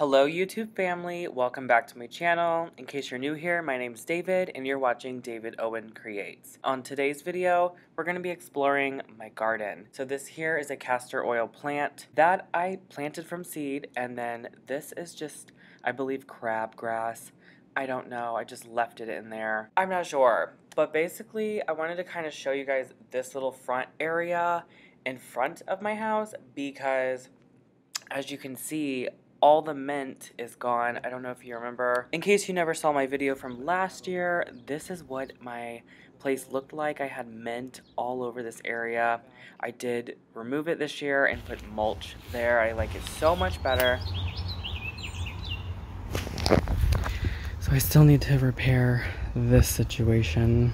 Hello YouTube family, welcome back to my channel. In case you're new here, my name is David and you're watching David Owen Creates. On today's video, we're going to be exploring my garden. So this here is a castor oil plant that I planted from seed, and then this is just, I believe, crabgrass. I don't know, I just left it in there. I'm not sure, but basically I wanted to kind of show you guys this little front area in front of my house because as you can see, all the mint is gone. I don't know if you remember. In case you never saw my video from last year, this is what my place looked like. I had mint all over this area. I did remove it this year and put mulch there. I like it so much better. So I still need to repair this situation,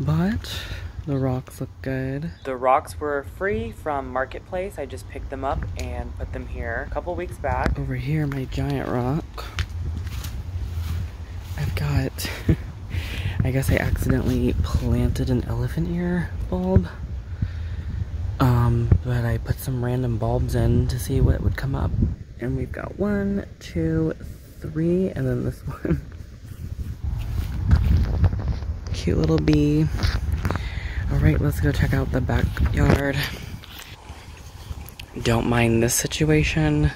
but the rocks look good. The rocks were free from Marketplace. I just picked them up and put them here a couple weeks back. Over here, my giant rock. I've got, I guess I accidentally planted an elephant ear bulb. But I put some random bulbs in to see what would come up. And we've got 1, 2, 3, and then this one. Cute little bee. Alright, let's go check out the backyard. Don't mind this situation.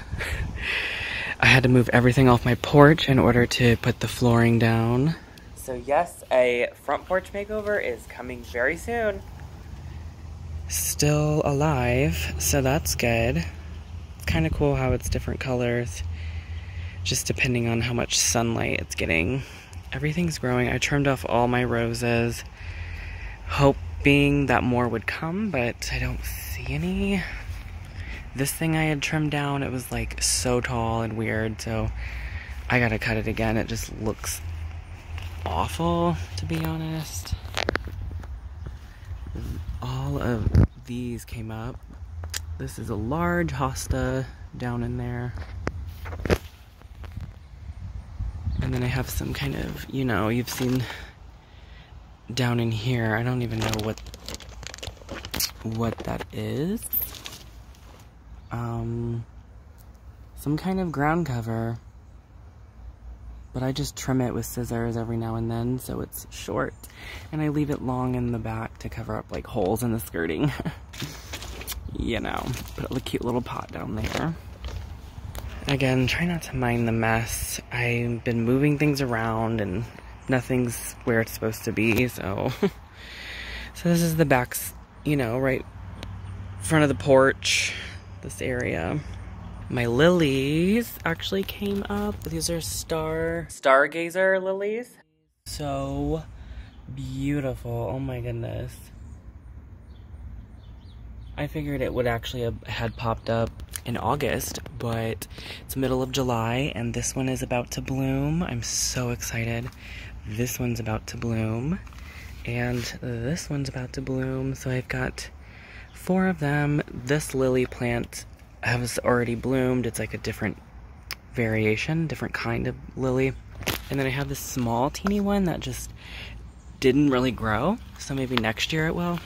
I had to move everything off my porch in order to put the flooring down. So yes, a front porch makeover is coming very soon. Still alive, so that's good. It's kind of cool how it's different colors, just depending on how much sunlight it's getting. Everything's growing. I trimmed off all my roses, hoping that more would come, but I don't see any. This thing I had trimmed down, it was like so tall and weird, so I gotta cut it again. It just looks awful, to be honest. All of these came up. This is a large hosta down in there. And then I have some kind of, you know, you've seen down in here. I don't even know what that is. Some kind of ground cover. But I just trim it with scissors every now and then so it's short. And I leave it long in the back to cover up like holes in the skirting. You know, put a cute little pot down there. Again, try not to mind the mess. I've been moving things around and nothing's where it's supposed to be, so. So this is the back, you know, right front of the porch, this area. My lilies actually came up. These are stargazer lilies. So beautiful, oh my goodness. I figured it would actually have had popped up in August, but it's middle of July and this one is about to bloom. I'm so excited. This one's about to bloom and this one's about to bloom. So I've got 4 of them. This lily plant has already bloomed. It's like a different variation, different kind of lily. And then I have this small teeny one that just didn't really grow. So maybe next year it will.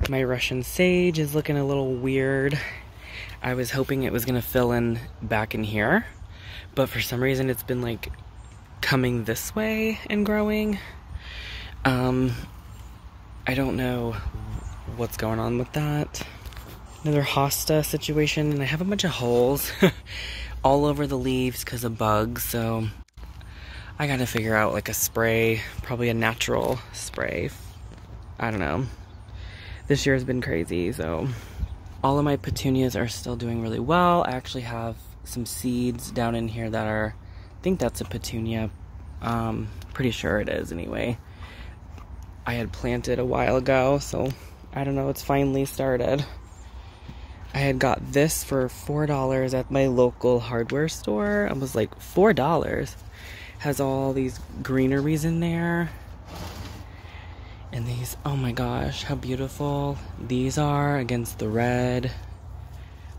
My Russian sage is looking a little weird. I was hoping it was gonna fill in back in here, but for some reason it's been like coming this way and growing. I don't know what's going on with that. Another hosta situation, and I have a bunch of holes all over the leaves because of bugs, so I gotta figure out like a spray, probably a natural spray. I don't know. This year has been crazy, so all of my petunias are still doing really well. I actually have some seeds down in here that are, I think that's a petunia. Pretty sure it is anyway. I had planted a while ago, so I don't know, it's finally started. I had got this for $4 at my local hardware store. I was like, $4? Has all these greeneries in there. And these, oh my gosh, how beautiful these are against the red.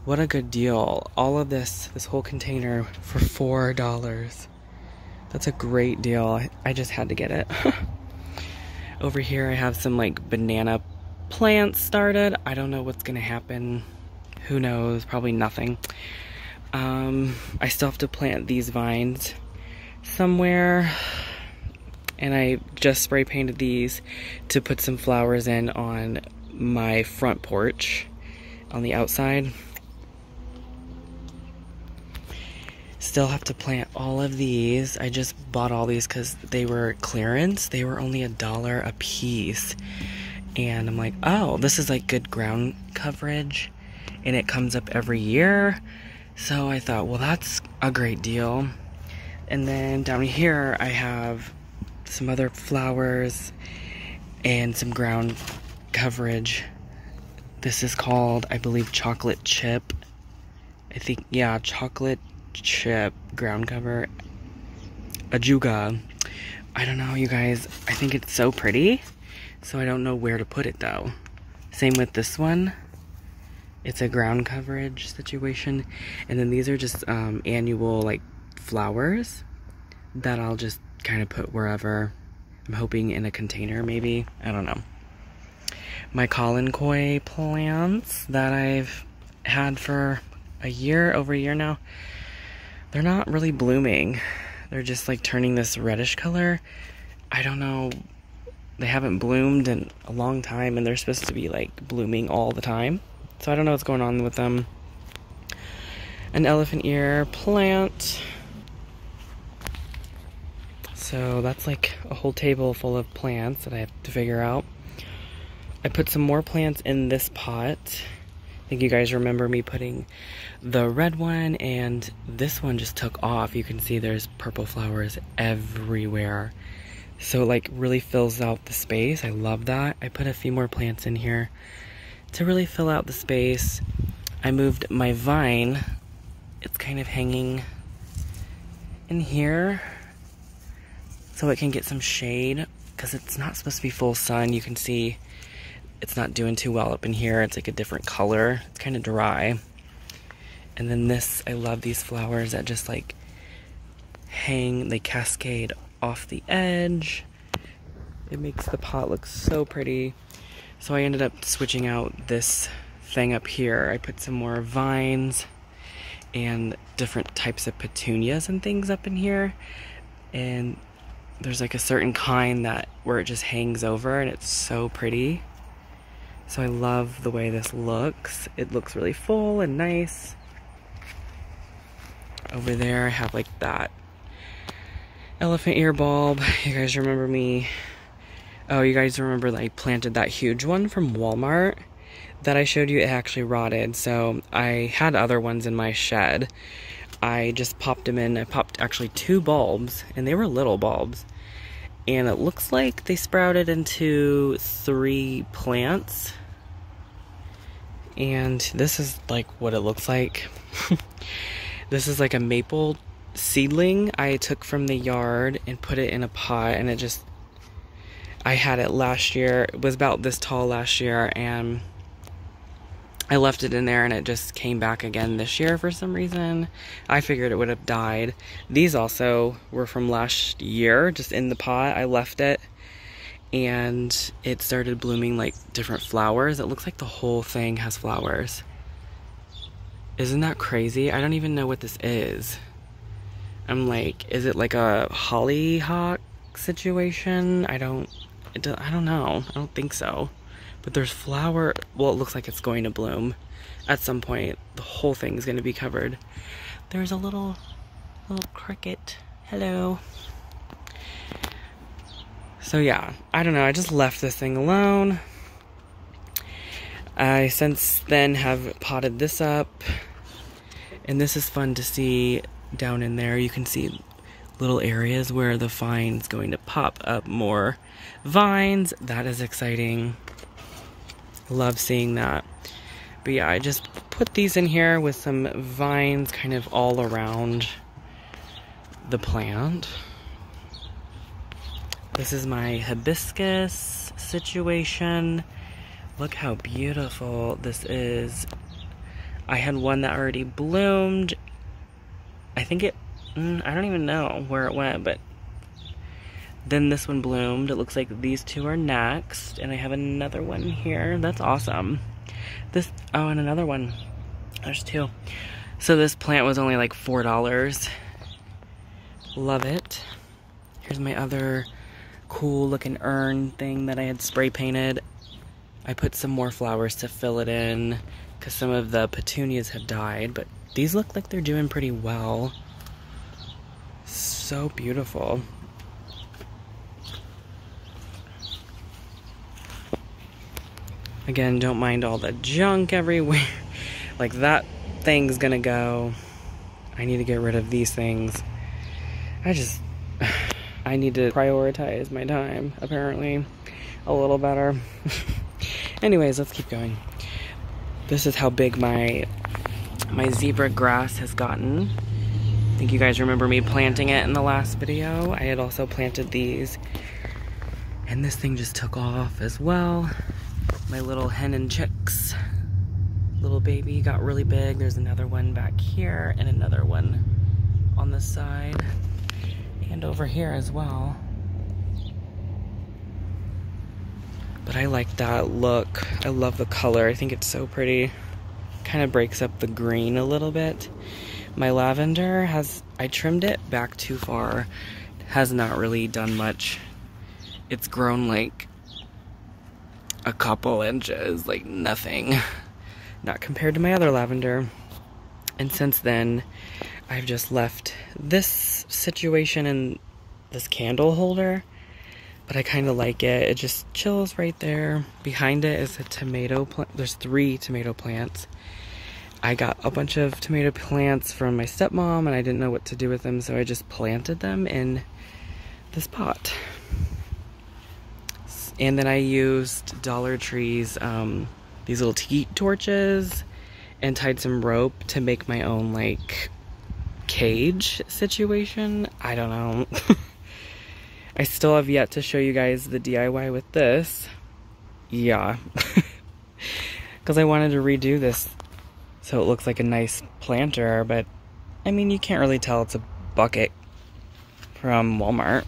What a good deal. All of this whole container for $4. That's a great deal. I just had to get it. Over here I have some like banana plants started. I don't know what's gonna happen. Who knows? Probably nothing. I still have to plant these vines somewhere, and I just spray painted these to put some flowers in on my front porch on the outside. Still have to plant all of these. I just bought all these because they were clearance. They were only $1 a piece. And I'm like, oh, this is like good ground coverage. And it comes up every year. So I thought, well, that's a great deal. And then down here, I have some other flowers and some ground coverage. This is called, I believe, chocolate chip. I think, yeah, chocolate chip ground cover. Ajuga. I don't know, you guys. I think it's so pretty. So I don't know where to put it, though. Same with this one. It's a ground coverage situation. And then these are just annual, like, flowers that I'll just kind of put wherever. I'm hoping in a container, maybe. I don't know. My Colin Koi plants that I've had for over a year now, they're not really blooming. They're just like turning this reddish color. I don't know. They haven't bloomed in a long time, and they're supposed to be like blooming all the time. So I don't know what's going on with them. An elephant ear plant. So that's like a whole table full of plants that I have to figure out. I put some more plants in this pot. I think you guys remember me putting the red one, and this one just took off. You can see there's purple flowers everywhere. So it like really fills out the space. I love that. I put a few more plants in here to really fill out the space. I moved my vine. It's kind of hanging in here so it can get some shade, because it's not supposed to be full sun. You can see it's not doing too well up in here. It's like a different color. It's kind of dry. And then this, I love these flowers that just like hang, they cascade off the edge. It makes the pot look so pretty. So I ended up switching out this thing up here. I put some more vines and different types of petunias and things up in here. And there's like a certain kind that where it just hangs over, and it's so pretty. So I love the way this looks. It looks really full and nice. Over there I have like that elephant ear bulb. You guys remember me? Oh, you guys remember that I planted that huge one from Walmart that I showed you? It actually rotted. So I had other ones in my shed. I just popped them in. I popped actually 2 bulbs, and they were little bulbs. And it looks like they sprouted into 3 plants. And this is like what it looks like. This is like a maple seedling I took from the yard and put it in a pot, and it just, I had it last year. It was about this tall last year, and I left it in there, and it just came back again this year for some reason. I figured it would have died. These also were from last year, just in the pot. I left it, and it started blooming like different flowers. It looks like the whole thing has flowers. Isn't that crazy? I don't even know what this is. I'm like, is it like a hollyhock situation? I don't know. I don't think so. But there's flower. Well, it looks like it's going to bloom at some point. The whole thing's going to be covered. There's a little cricket. Hello. So yeah, I don't know. I just left this thing alone. I since then have potted this up, and this is fun to see down in there. You can see little areas where the vine's going to pop up more vines. That is exciting. Love seeing that. But yeah, I just put these in here with some vines kind of all around the plant. This is my hibiscus situation. Look how beautiful this is. I had one that already bloomed. I think it, I don't even know where it went, but then this one bloomed. It looks like these 2 are next, and I have another one here. That's awesome. This, oh, and another one. There's 2. So this plant was only like $4. Love it. Here's my other cool looking urn thing that I had spray painted. I put some more flowers to fill it in because some of the petunias have died, but these look like they're doing pretty well. So beautiful. Again, don't mind all the junk everywhere. Like that thing's gonna go. I need to get rid of these things. I need to prioritize my time, apparently, a little better. Anyways, let's keep going. This is how big my zebra grass has gotten. I think you guys remember me planting it in the last video. I had also planted these, and this thing just took off as well. My little hen and chicks, little baby got really big. There's another one back here and another one on the side and over here as well. But I like that look. I love the color. I think it's so pretty. Kind of breaks up the green a little bit. My lavender I trimmed it back too far. Has not really done much. It's grown like a couple inches, like nothing. Not compared to my other lavender. And since then, I've just left this situation in this candle holder. But I kind of like it. It just chills right there. Behind it is a tomato plant. There's 3 tomato plants. I got a bunch of tomato plants from my stepmom and I didn't know what to do with them, so I just planted them in this pot. And then I used Dollar Tree's these little tiki torches and tied some rope to make my own like cage situation. I don't know. I still have yet to show you guys the DIY with this. Yeah. Because I wanted to redo this so it looks like a nice planter, but I mean, you can't really tell it's a bucket from Walmart.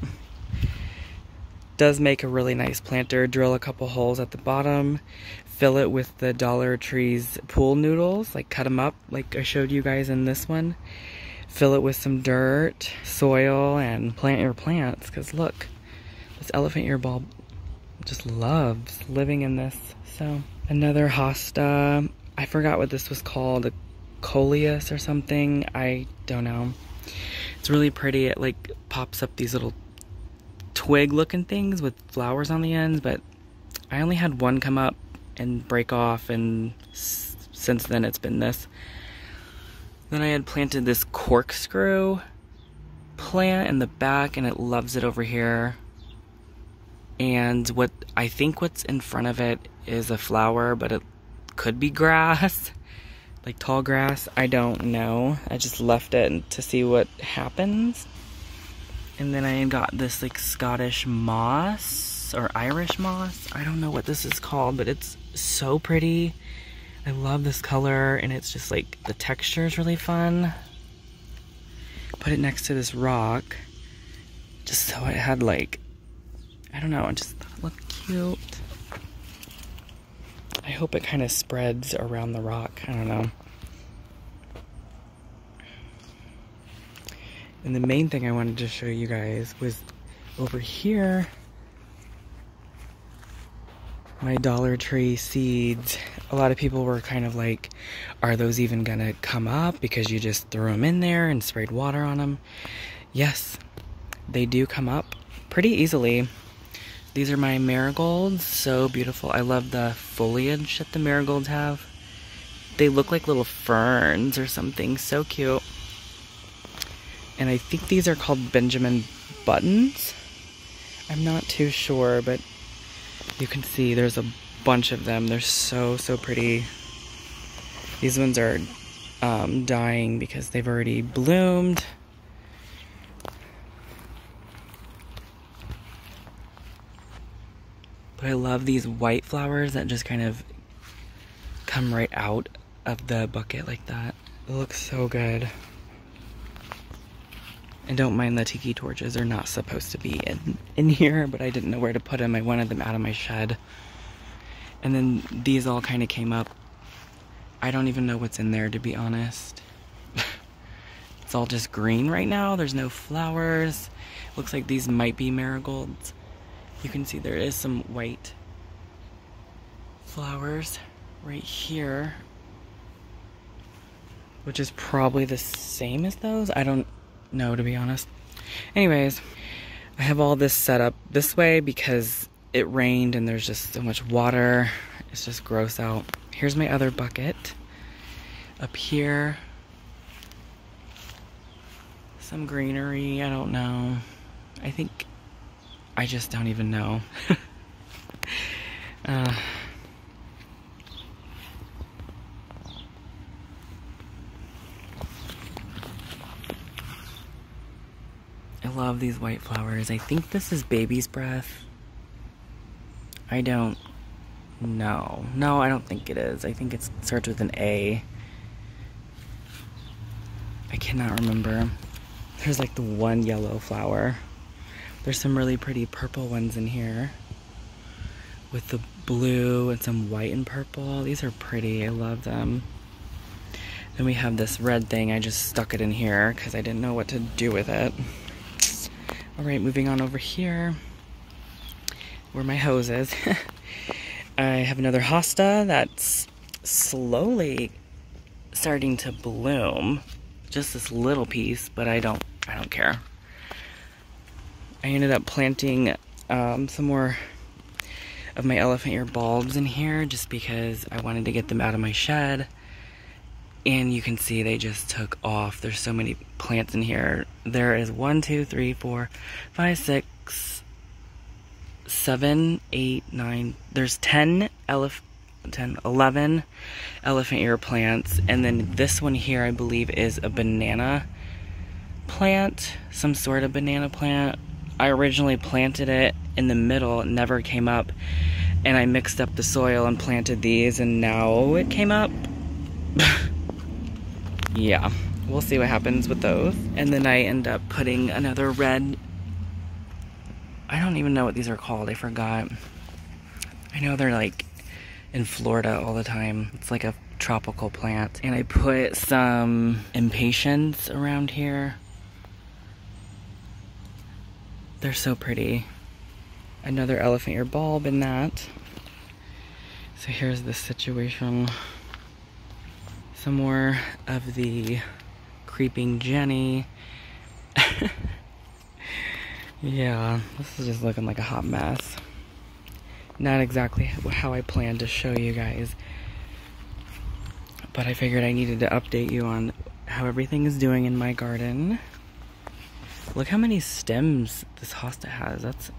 Does make a really nice planter. Drill a couple holes at the bottom, fill it with the Dollar Tree's pool noodles, like cut them up like I showed you guys in this one. Fill it with some dirt, soil, and plant your plants, because look, this elephant ear bulb just loves living in this. So another hosta. I forgot what this was called, a coleus or something. I don't know. It's really pretty. It like pops up these little twig looking things with flowers on the ends, but I only had one come up and break off, and since then it's been this. Then I had planted this corkscrew plant in the back, and it loves it over here. And what I think what's in front of it is a flower, but it could be grass, like tall grass. I don't know. I just left it to see what happens. And then I got this like Scottish moss or Irish moss. I don't know what this is called, but it's so pretty. I love this color, and it's just like the texture is really fun. Put it next to this rock just so it had like, I don't know, it just looked cute. I hope it kind of spreads around the rock. I don't know. And the main thing I wanted to show you guys was over here, my Dollar Tree seeds. A lot of people were kind of like, are those even gonna come up because you just threw them in there and sprayed water on them? Yes, they do come up pretty easily. These are my marigolds, so beautiful. I love the foliage that the marigolds have. They look like little ferns or something, so cute. And I think these are called Benjamin buttons. I'm not too sure, but you can see there's a bunch of them. They're so, so pretty. These ones are dying because they've already bloomed. But I love these white flowers that just kind of come right out of the bucket like that. It looks so good. And don't mind the tiki torches. They're not supposed to be in here, but I didn't know where to put them. I wanted them out of my shed. And then these all kind of came up. I don't even know what's in there, to be honest. It's all just green right now. There's no flowers. Looks like these might be marigolds. You can see there is some white flowers right here, which is probably the same as those. I don't know, to be honest. Anyways, I have all this set up this way because it rained and there's just so much water. It's just gross out. Here's my other bucket. Up here, some greenery. I don't know. I just don't even know. I love these white flowers. I think this is baby's breath. I don't know. No, I don't think it is. I think it starts with an A. I cannot remember. There's like the one yellow flower. There's some really pretty purple ones in here with the blue and some white and purple. These are pretty. I love them. Then we have this red thing. I just stuck it in here because I didn't know what to do with it. Alright, moving on over here where my hose is. I have another hosta that's slowly starting to bloom. Just this little piece, but I don't care. I ended up planting some more of my elephant ear bulbs in here just because I wanted to get them out of my shed. And you can see they just took off. There's so many plants in here. There is 1, 2, 3, 4, 5, 6, 7, 8, 9. There's 11 elephant ear plants. And then this one here, I believe, is a banana plant. Some sort of banana plant. I originally planted it in the middle. It never came up. And I mixed up the soil and planted these. And now it came up. Yeah, we'll see what happens with those. And then I end up putting another red, I don't even know what these are called, I forgot. I know they're like in Florida all the time. It's like a tropical plant. And I put some impatiens around here. They're so pretty. Another elephant ear bulb in that. So here's the situation. Some more of the creeping Jenny. Yeah, this is just looking like a hot mess. Not exactly how I planned to show you guys. But I figured I needed to update you on how everything is doing in my garden. Look how many stems this hosta has. That's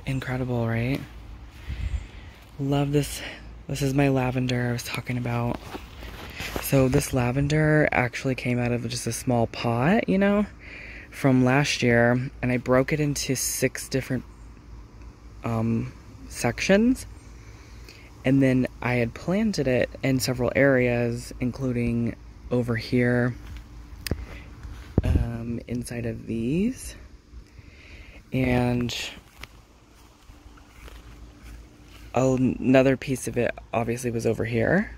incredible, right? Love this. This is my lavender I was talking about. So this lavender actually came out of just a small pot, you know, from last year. And I broke it into 6 different sections. And then I had planted it in several areas, including over here, inside of these. And another piece of it obviously was over here.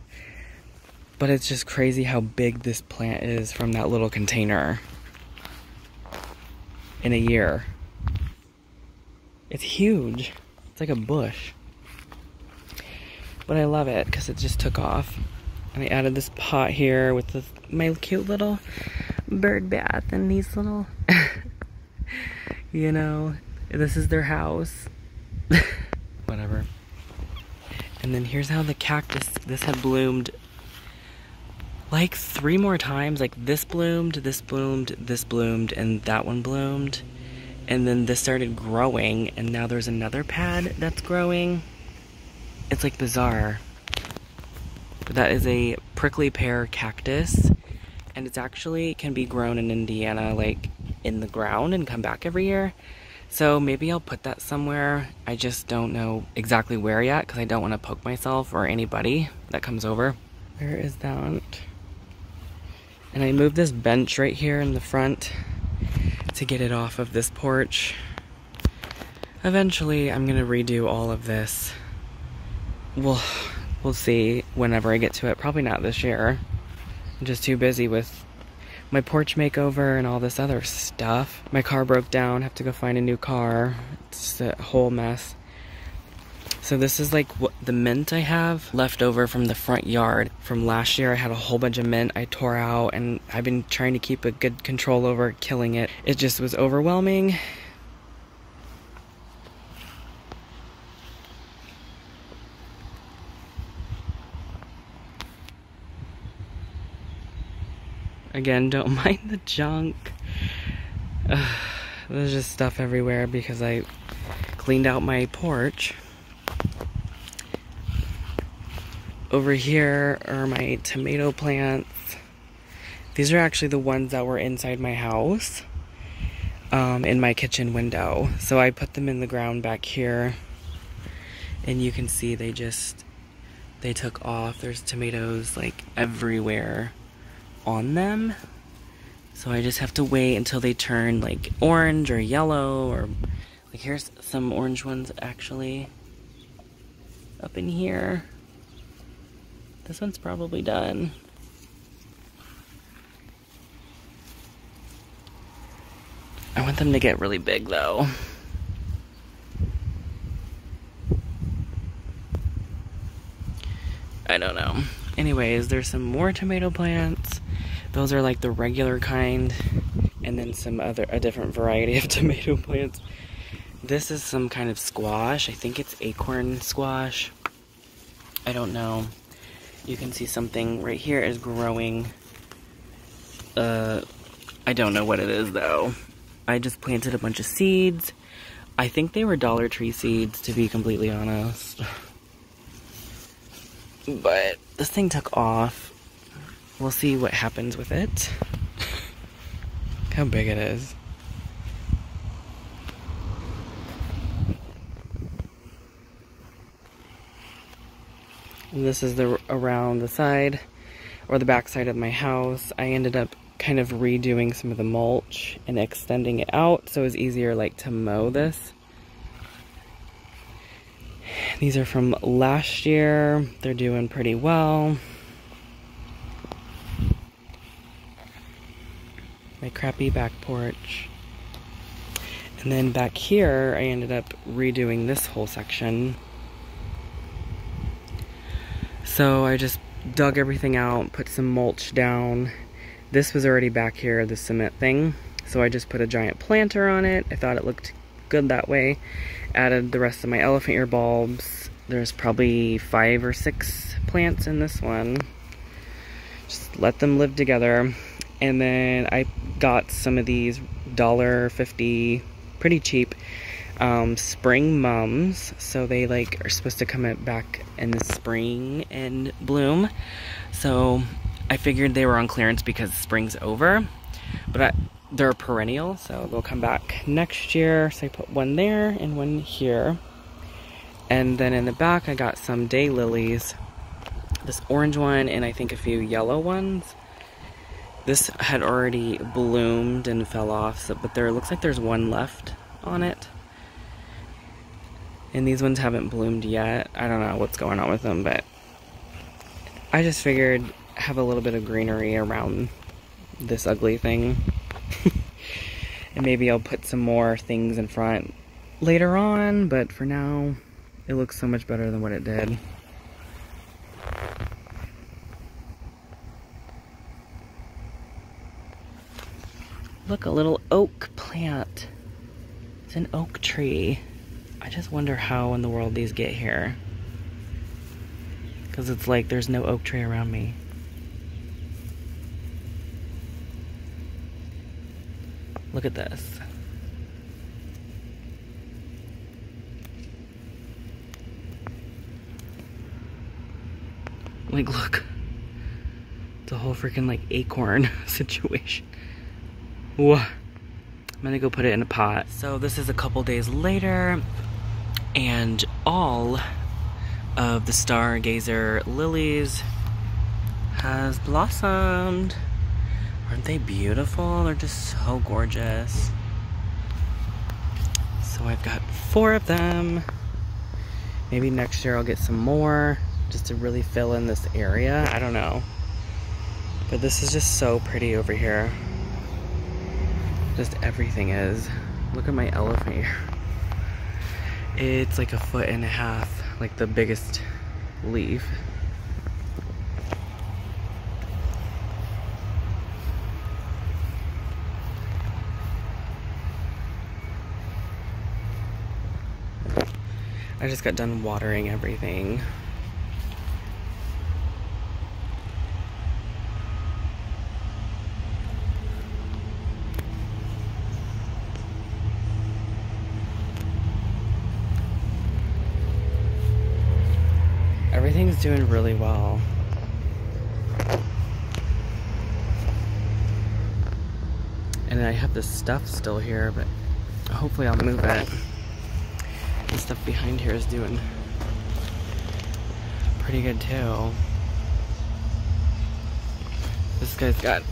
But it's just crazy how big this plant is from that little container in a year. It's huge. It's like a bush. But I love it because it just took off. And I added this pot here with my cute little bird bath and these little, you know, this is their house. Whatever. And then here's how the cactus, this had bloomed like 3 more times. Like this bloomed, this bloomed, this bloomed, and that one bloomed. And then this started growing, and now there's another pad that's growing. It's like bizarre. But that is a prickly pear cactus, and it's actually can be grown in Indiana, like in the ground, and come back every year. So maybe I'll put that somewhere. I just don't know exactly where yet because I don't want to poke myself or anybody that comes over. Where is that? And I moved this bench right here in the front to get it off of this porch. Eventually, I'm gonna redo all of this. We'll see whenever I get to it. Probably not this year. I'm just too busy with my porch makeover and all this other stuff. My car broke down, have to go find a new car. It's a whole mess. So this is like what the mint I have left over from the front yard. From last year I had a whole bunch of mint I tore out, and I've been trying to keep a good control over killing it. It just was overwhelming. Again, don't mind the junk. There's just stuff everywhere because I cleaned out my porch. Over here are my tomato plants. These are actually the ones that were inside my house, in my kitchen window. So I put them in the ground back here, and you can see they took off. There's tomatoes like everywhere on them. So I just have to wait until they turn like orange or yellow, or like here's some orange ones actually up in here. This one's probably done. I want them to get really big though. I don't know. Anyways, there's some more tomato plants. Those are like the regular kind, and then a different variety of tomato plants. This is some kind of squash. I think it's acorn squash. I don't know. You can see something right here is growing. I don't know what it is though. I just planted a bunch of seeds. I think they were Dollar Tree seeds, to be completely honest. But this thing took off. We'll see what happens with it. Look how big it is. And this is around the side or the back side of my house. I ended up kind of redoing some of the mulch and extending it out so it was easier like to mow this. These are from last year. They're doing pretty well. My crappy back porch. And then back here, I ended up redoing this whole section. So I just dug everything out, put some mulch down. This was already back here, the cement thing. So I just put a giant planter on it. I thought it looked good that way. Added the rest of my elephant ear bulbs. There's probably 5 or 6 plants in this one. Just let them live together. And then I got some of these $1.50, pretty cheap, spring mums. So they like are supposed to come back in the spring and bloom. So I figured they were on clearance because spring's over, but they're perennial, so they'll come back next year. So I put one there and one here. And then in the back I got some day lilies, this orange one and I think a few yellow ones. This had already bloomed and fell off, so, but there looks like there's one left on it. And these ones haven't bloomed yet. I don't know what's going on with them, but I just figured have a little bit of greenery around this ugly thing. And maybe I'll put some more things in front later on, but for now, it looks so much better than what it did. Look, a little oak plant. It's an oak tree. I just wonder how in the world these get here. Because it's like there's no oak tree around me. Look at this. Like, look. It's a whole freaking, like, acorn situation. Whoa. I'm gonna go put it in a pot. So this is a couple days later, and all of the stargazer lilies has blossomed. Aren't they beautiful? They're just so gorgeous. So I've got 4 of them. Maybe next year I'll get some more just to really fill in this area. I don't know. But this is just so pretty over here. Just everything is. Look at my elephant ear. It's like 1.5 feet, like the biggest leaf. I just got done watering everything. Everything's doing really well. And I have this stuff still here, but hopefully I'll move it. The stuff behind here is doing pretty good too. This guy's got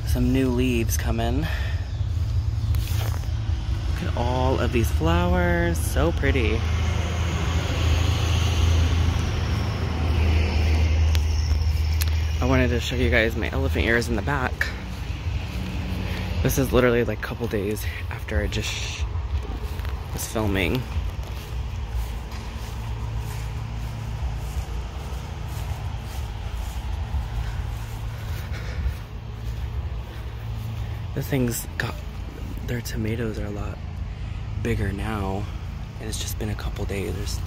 some new leaves coming. Look at all of these flowers, so pretty. I wanted to show you guys my elephant ears in the back. This is literally like a couple days after I just was filming. This thing's got, their tomatoes are a lot bigger now, and it's just been a couple days. There's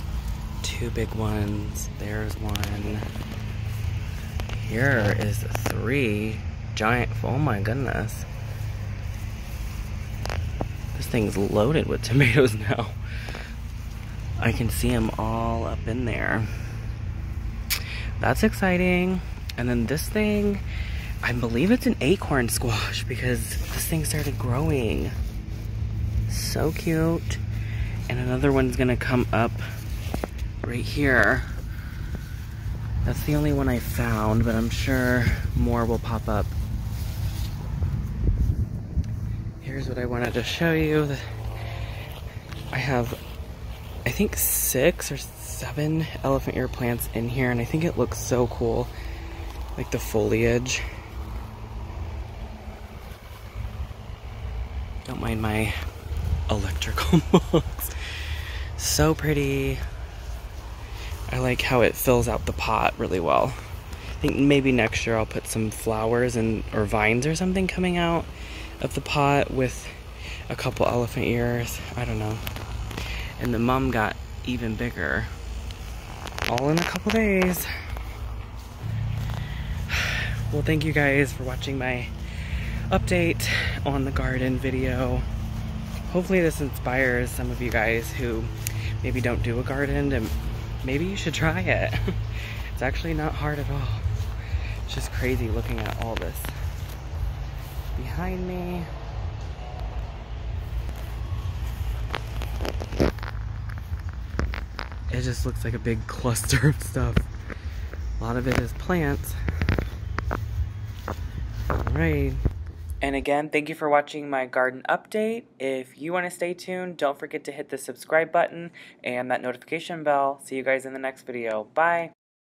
2 big ones, there's one. Here is 3 giant, oh my goodness. This thing's loaded with tomatoes now. I can see them all up in there. That's exciting. And then this thing, I believe it's an acorn squash because this thing started growing. So cute. And another one's gonna come up right here. That's the only one I found, but I'm sure more will pop up. Here's what I wanted to show you. I have, I think 6 or 7 elephant ear plants in here, and I think it looks so cool. Like the foliage. Don't mind my electrical mugs. So pretty. I like how it fills out the pot really well. I think maybe next year I'll put some flowers and or vines or something coming out of the pot with a couple elephant ears. I don't know. And the mum got even bigger. All in a couple days. Well, thank you guys for watching my update on the garden video. Hopefully this inspires some of you guys who maybe don't do a garden, and maybe you should try it. It's actually not hard at all. It's just crazy looking at all this behind me. It just looks like a big cluster of stuff. A lot of it is plants. Alright. And again, thank you for watching my garden update. If you want to stay tuned, don't forget to hit the subscribe button and that notification bell. See you guys in the next video. Bye!